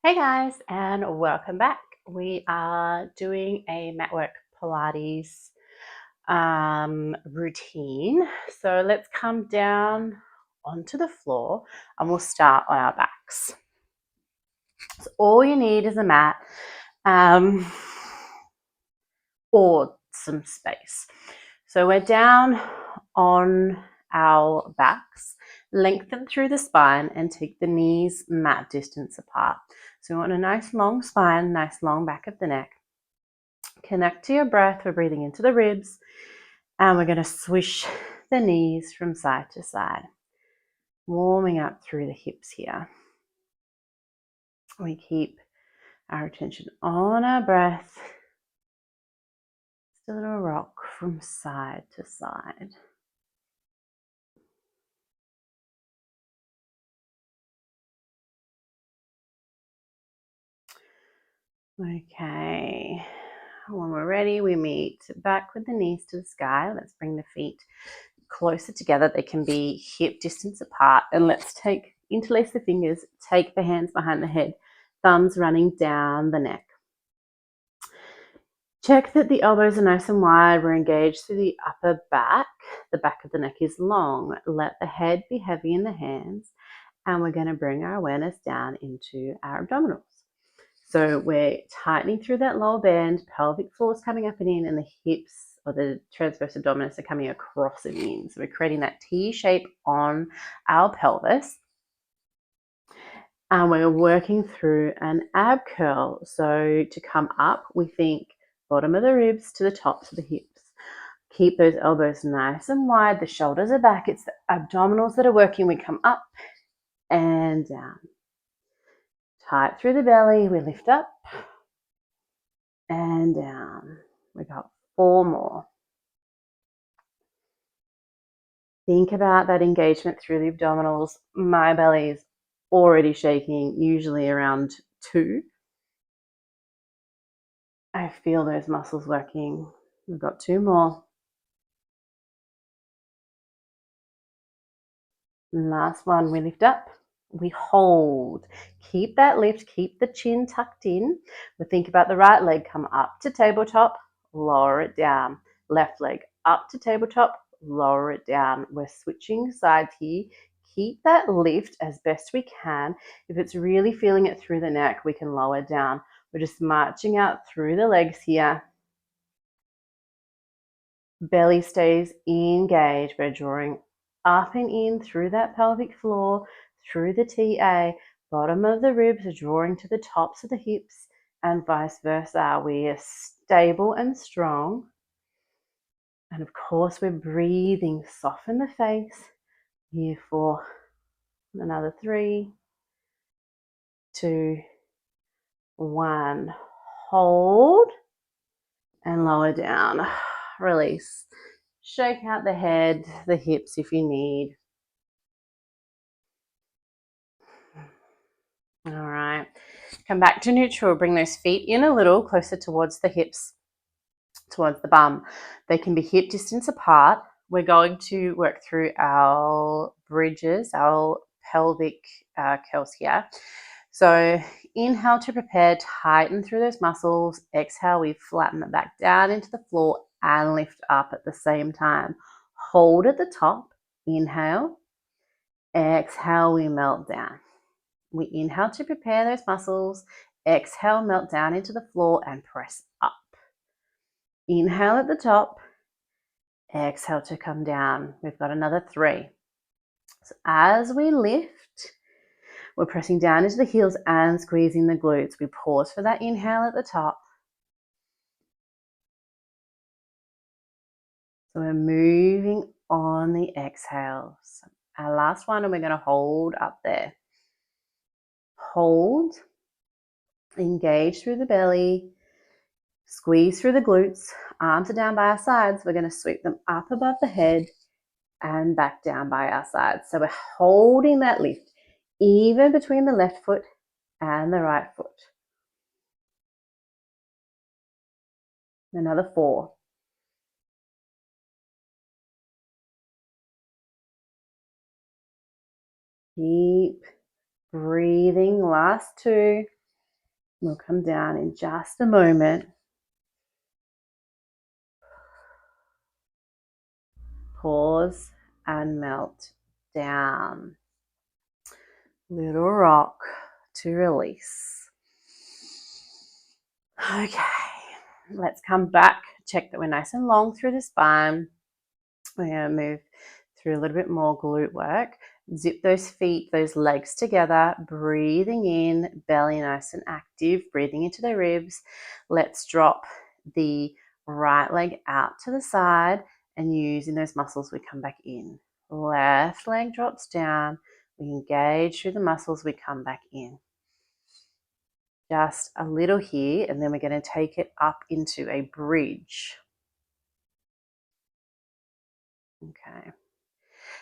Hey guys, and welcome back. We are doing a matwork Pilates routine. So let's come down onto the floor and we'll start on our backs. So all you need is a mat or some space. So we're down on our backs, lengthen through the spine and take the knees mat distance apart. So we want a nice long spine, nice long back of the neck. Connect to your breath. We're breathing into the ribs and we're going to swish the knees from side to side, warming up through the hips here. We keep our attention on our breath. Just a little rock from side to side. Okay, when we're ready, we meet back with the knees to the sky. Let's bring the feet closer together. They can be hip distance apart. And let's interlace the fingers, take the hands behind the head, thumbs running down the neck. Check that the elbows are nice and wide. We're engaged through the upper back. The back of the neck is long. Let the head be heavy in the hands. And we're going to bring our awareness down into our abdominals. So we're tightening through that lower band, pelvic floor is coming up and in, and the hips or the transverse abdominis are coming across and in. So we're creating that T shape on our pelvis. And we're working through an ab curl. So to come up, we think bottom of the ribs to the tops of the hips. Keep those elbows nice and wide. The shoulders are back. It's the abdominals that are working. We come up and down. Tight through the belly. We lift up and down. We got 4 more. Think about that engagement through the abdominals. My belly is already shaking, usually around 2. I feel those muscles working. We've got 2 more. Last one, we lift up, we hold. Keep that lift, keep the chin tucked in. We think about the right leg, come up to tabletop, lower it down. Left leg up to tabletop, lower it down. We're switching sides here. Keep that lift as best we can. If it's really feeling it through the neck, we can lower down. We're just marching out through the legs here. Belly stays engaged. We're drawing up and in through that pelvic floor, through the TA. Bottom of the ribs are drawing to the tops of the hips and vice versa. We are stable and strong. And of course, we're breathing. Soften the face. Here for another 3, 2, 1. Hold and lower down. Release. Shake out the head, the hips if you need. All right, come back to neutral. Bring those feet in a little closer towards the hips, towards the bum. They can be hip distance apart. We're going to work through our bridges, our pelvic curls here. So inhale to prepare, tighten through those muscles. Exhale, we flatten it back down into the floor and lift up at the same time. Hold at the top, inhale. Exhale, we melt down. We inhale to prepare those muscles. Exhale, melt down into the floor and press up. Inhale at the top. Exhale to come down. We've got another 3. So as we lift, we're pressing down into the heels and squeezing the glutes. We pause for that inhale at the top. So we're moving on the exhale. So our last one, and we're going to hold up there. Hold. Engage through the belly. Squeeze through the glutes. Arms are down by our sides. We're going to sweep them up above the head and back down by our sides. So we're holding that lift even between the left foot and the right foot. Another 4. Keep breathing. Last 2. We'll come down in just a moment. Pause and melt down. Little rock to release. Okay, let's come back. Check that we're nice and long through the spine. We're going to move through a little bit more glute work. Zip those feet, those legs together, breathing in, belly nice and active, breathing into the ribs. Let's drop the right leg out to the side, and using those muscles, we come back in. Left leg drops down. We engage through the muscles, we come back in. Just a little here, and then we're going to take it up into a bridge. Okay.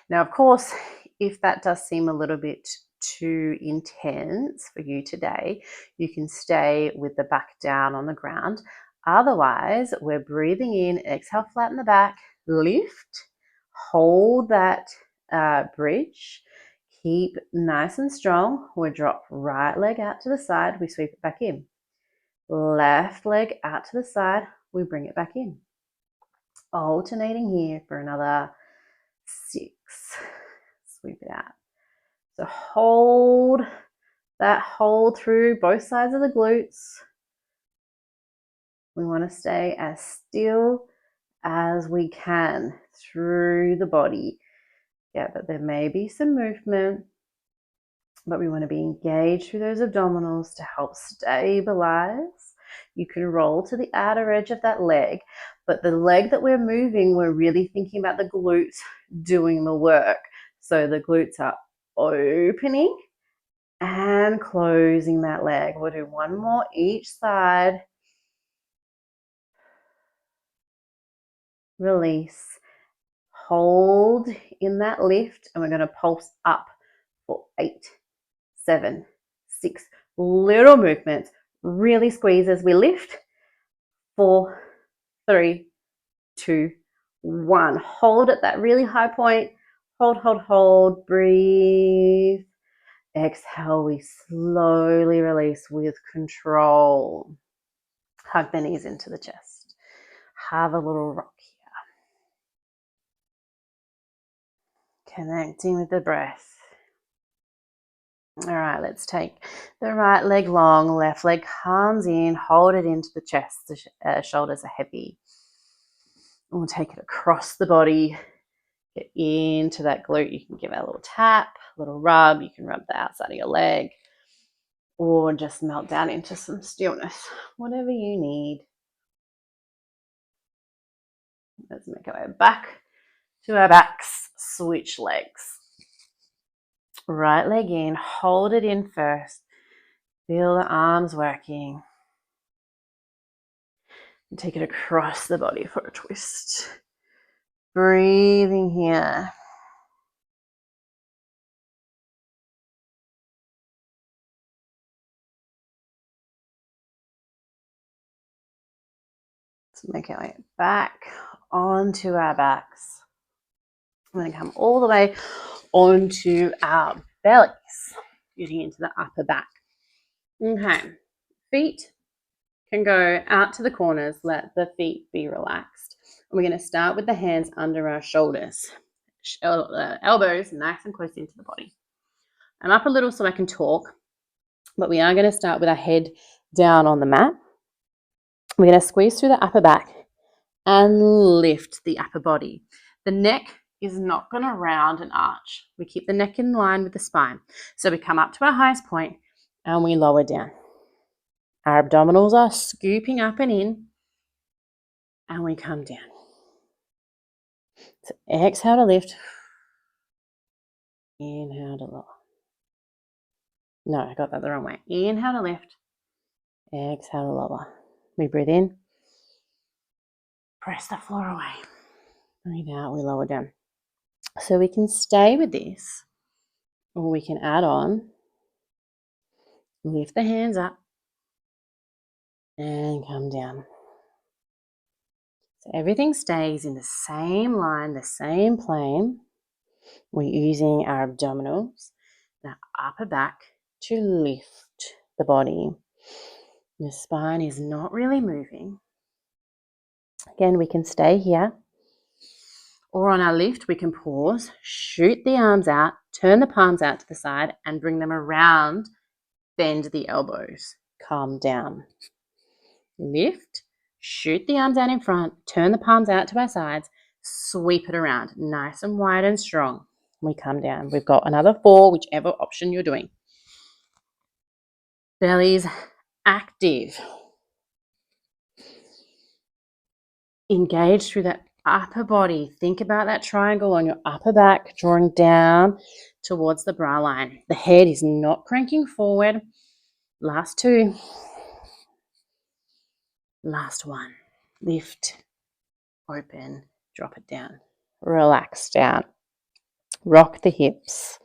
Now, of course, if that does seem a little bit too intense for you today, you can stay with the back down on the ground. Otherwise, we're breathing in, exhale, flatten the back, lift, hold that bridge, keep nice and strong. We drop right leg out to the side, we sweep it back in. Left leg out to the side, we bring it back in. Alternating here for another 6. Sweep it out. So hold that hold through both sides of the glutes. We want to stay as still as we can through the body. Yeah, but there may be some movement, but we want to be engaged through those abdominals to help stabilize. You can roll to the outer edge of that leg, but the leg that we're moving, we're really thinking about the glutes doing the work. So the glutes are opening and closing that leg. We'll do one more each side. Release. Hold in that lift, and we're going to pulse up for 8, 7, 6. Little movements. Really squeeze as we lift. 4, 3, 2, 1. Hold at that really high point. Hold, hold, hold. Breathe. Exhale, we slowly release with control. Hug the knees into the chest. Have a little rock here. Connecting with the breath. All right, let's take the right leg long, left leg comes in, hold it into the chest. The shoulders are heavy. And we'll take it across the body, get into that glute. You can give it a little tap, a little rub. You can rub the outside of your leg, or just melt down into some stillness, whatever you need. Let's make our way back to our backs, switch legs. Right leg in, hold it in first. Feel the arms working. And take it across the body for a twist. Breathing here. Let's make our way back onto our backs. I'm going to come all the way onto our bellies, getting into the upper back. Okay, feet can go out to the corners. Let the feet be relaxed. And we're going to start with the hands under our shoulders. Elbows nice and close into the body. I'm up a little so I can talk, but we are going to start with our head down on the mat. We're going to squeeze through the upper back and lift the upper body. The neck is not going to round and arch. We keep the neck in line with the spine. So we come up to our highest point and we lower down. Our abdominals are scooping up and in, and we come down. So exhale to lift. Inhale to lower. No, I got that the wrong way. Inhale to lift. Exhale to lower. We breathe in. Press the floor away. Breathe out, we lower down. So we can stay with this, or we can add on. Lift the hands up and come down. So everything stays in the same line, the same plane. We're using our abdominals, the upper back to lift the body. Your spine is not really moving. Again, we can stay here. Or on our lift, we can pause, shoot the arms out, turn the palms out to the side, and bring them around, bend the elbows, calm down. Lift, shoot the arms out in front, turn the palms out to our sides, sweep it around, nice and wide and strong. We come down. We've got another 4, whichever option you're doing. Belly's active. Engage through that upper body. Think about that triangle on your upper back, drawing down towards the bra line. The head is not cranking forward. Last 2. Last 1. Lift, open, drop it down. Relax down. Rock the hips.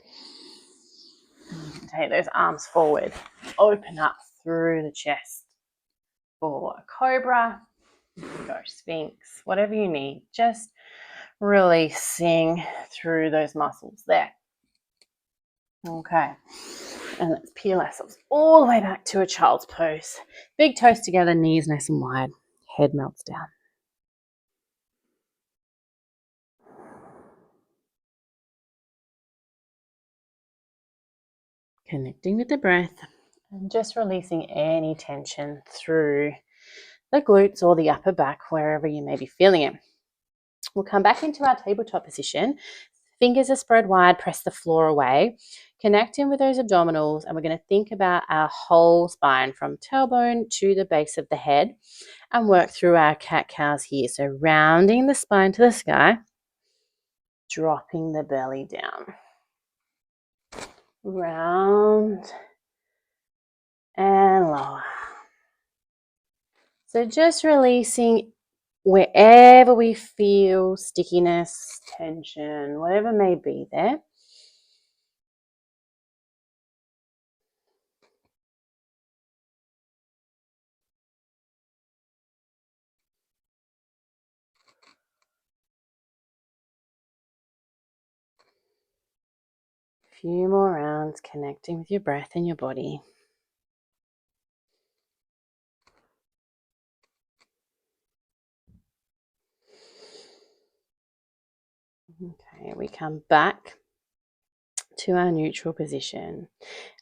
Take those arms forward. Open up through the chest. For a cobra, go sphinx, whatever you need. Just releasing through those muscles there. Okay. And let's peel ourselves all the way back to a child's pose. Big toes together, knees nice and wide. Head melts down. Connecting with the breath and just releasing any tension through the glutes or the upper back, wherever you may be feeling it. We'll come back into our tabletop position. Fingers are spread wide, press the floor away. Connect in with those abdominals, and we're going to think about our whole spine from tailbone to the base of the head and work through our cat-cows here. So rounding the spine to the sky, dropping the belly down. Round and lower. So just releasing wherever we feel stickiness, tension, whatever may be there. A few more rounds connecting with your breath and your body. Okay, we come back to our neutral position.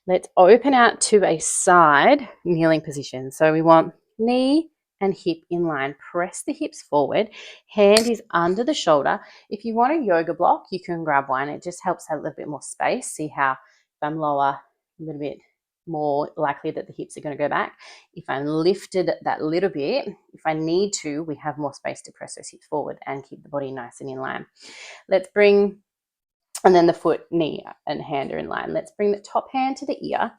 Let's open out to a side kneeling position. So we want knee and hip in line. Press the hips forward. Hand is under the shoulder. If you want a yoga block, you can grab one. It just helps have a little bit more space. See how if I'm lower, a little bit more likely that the hips are going to go back. If I'm lifted that little bit, if I need to, we have more space to press those hips forward and keep the body nice and in line. Let's bring, and then the foot, knee, and hand are in line. Let's bring the top hand to the ear.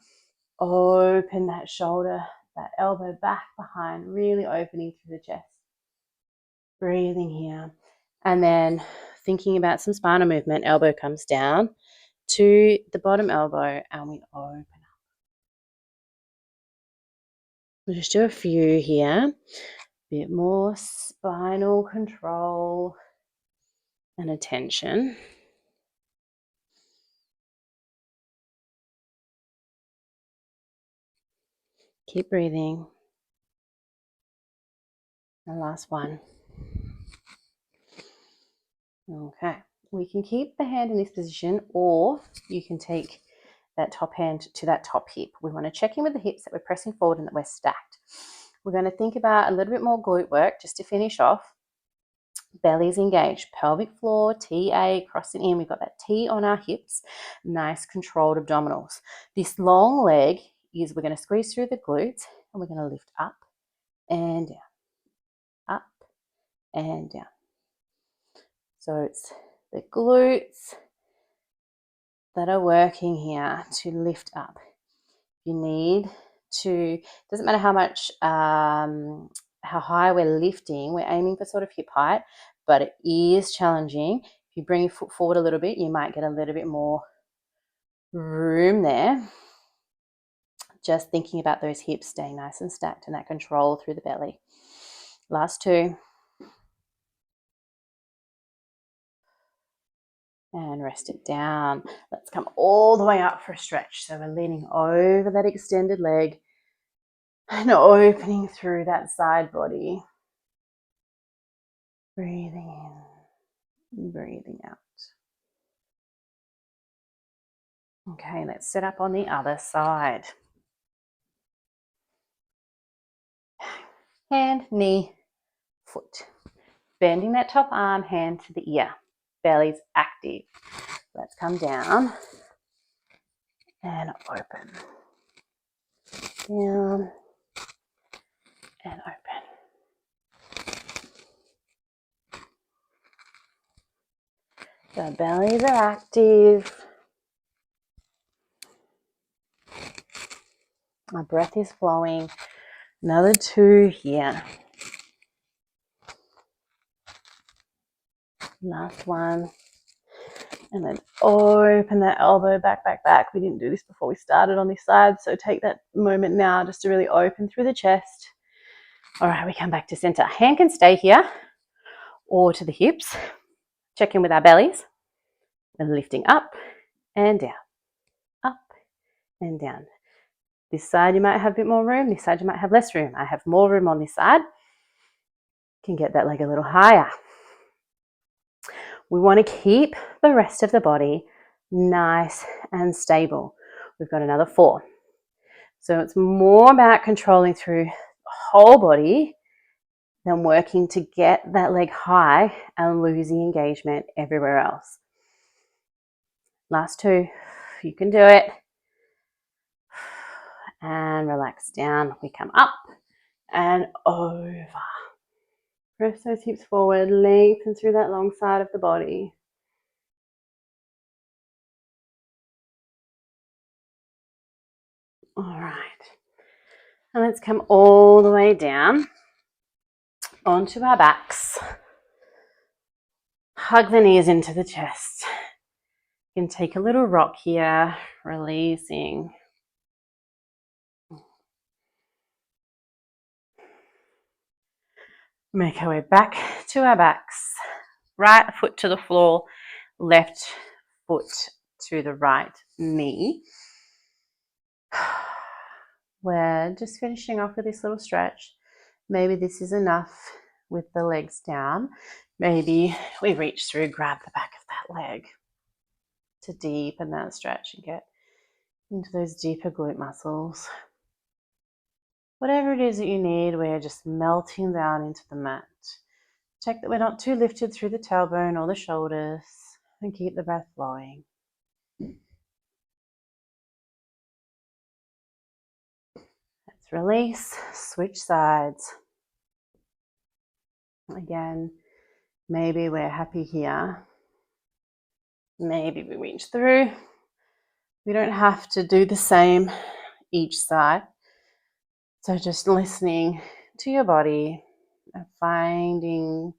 Open that shoulder, that elbow back behind, really opening through the chest. Breathing here. And then thinking about some spinal movement, elbow comes down to the bottom elbow and we open up. We'll just do a few here. A bit more spinal control and attention. Keep breathing. And last one. Okay, we can keep the hand in this position, or you can take that top hand to that top hip. We want to check in with the hips that we're pressing forward and that we're stacked. We're going to think about a little bit more glute work just to finish off. Belly's engaged, pelvic floor, TA, crossing in. We've got that T on our hips, nice controlled abdominals. This long leg is we're going to squeeze through the glutes and we're going to lift up and down, up and down. So it's the glutes that are working here to lift up. You need to, doesn't matter how much, how high we're lifting, we're aiming for sort of hip height, but it is challenging. If you bring your foot forward a little bit, you might get a little bit more room there. Just thinking about those hips staying nice and stacked and that control through the belly. Last 2. And rest it down. Let's come all the way up for a stretch. So we're leaning over that extended leg, And opening through that side body. Breathing in, breathing out. Okay, let's sit up on the other side. Hand, knee, foot. Bending that top arm, hand to the ear. Belly's active. Let's come down and open. Down and open. The bellies are active. Our breath is flowing. Another 2 here. Last one. And then open that elbow back, back, back. We didn't do this before we started on this side, so take that moment now just to really open through the chest. All right, we come back to center. Hand can stay here or to the hips. Check in with our bellies. And lifting up and down, up and down. This side you might have a bit more room, this side you might have less room. I have more room on this side. Can get that leg a little higher. We want to keep the rest of the body nice and stable. We've got another 4. So it's more about controlling through the whole body than working to get that leg high and losing engagement everywhere else. Last 2. You can do it. And relax down. We come up and over. Press those hips forward, lengthen through that long side of the body. All right. And let's come all the way down onto our backs. Hug the knees into the chest. You can take a little rock here, releasing. Make our way back to our backs. Right foot to the floor, left foot to the right knee. We're just finishing off with this little stretch. Maybe this is enough with the legs down. Maybe we reach through, grab the back of that leg to deepen that stretch and get into those deeper glute muscles. Whatever it is that you need, we're just melting down into the mat. Check that we're not too lifted through the tailbone or the shoulders, and keep the breath flowing. Let's release, switch sides. Again, maybe we're happy here. Maybe we reach through. We don't have to do the same each side. So just listening to your body and finding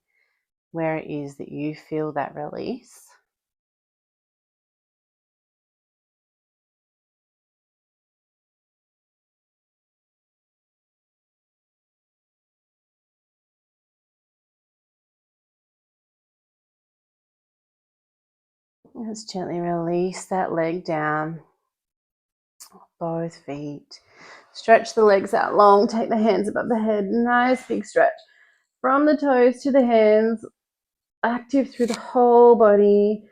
where it is that you feel that release. Just gently release that leg down, both feet. Stretch the legs out long, take the hands above the head, nice big stretch. From the toes to the hands, active through the whole body.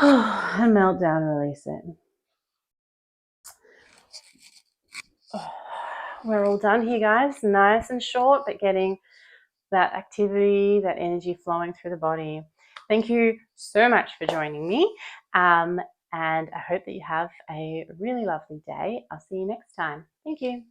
And melt down and release it. We're all done here, guys. Nice and short, but getting that activity, that energy flowing through the body. Thank you so much for joining me. And I hope that you have a really lovely day. I'll see you next time. Thank you.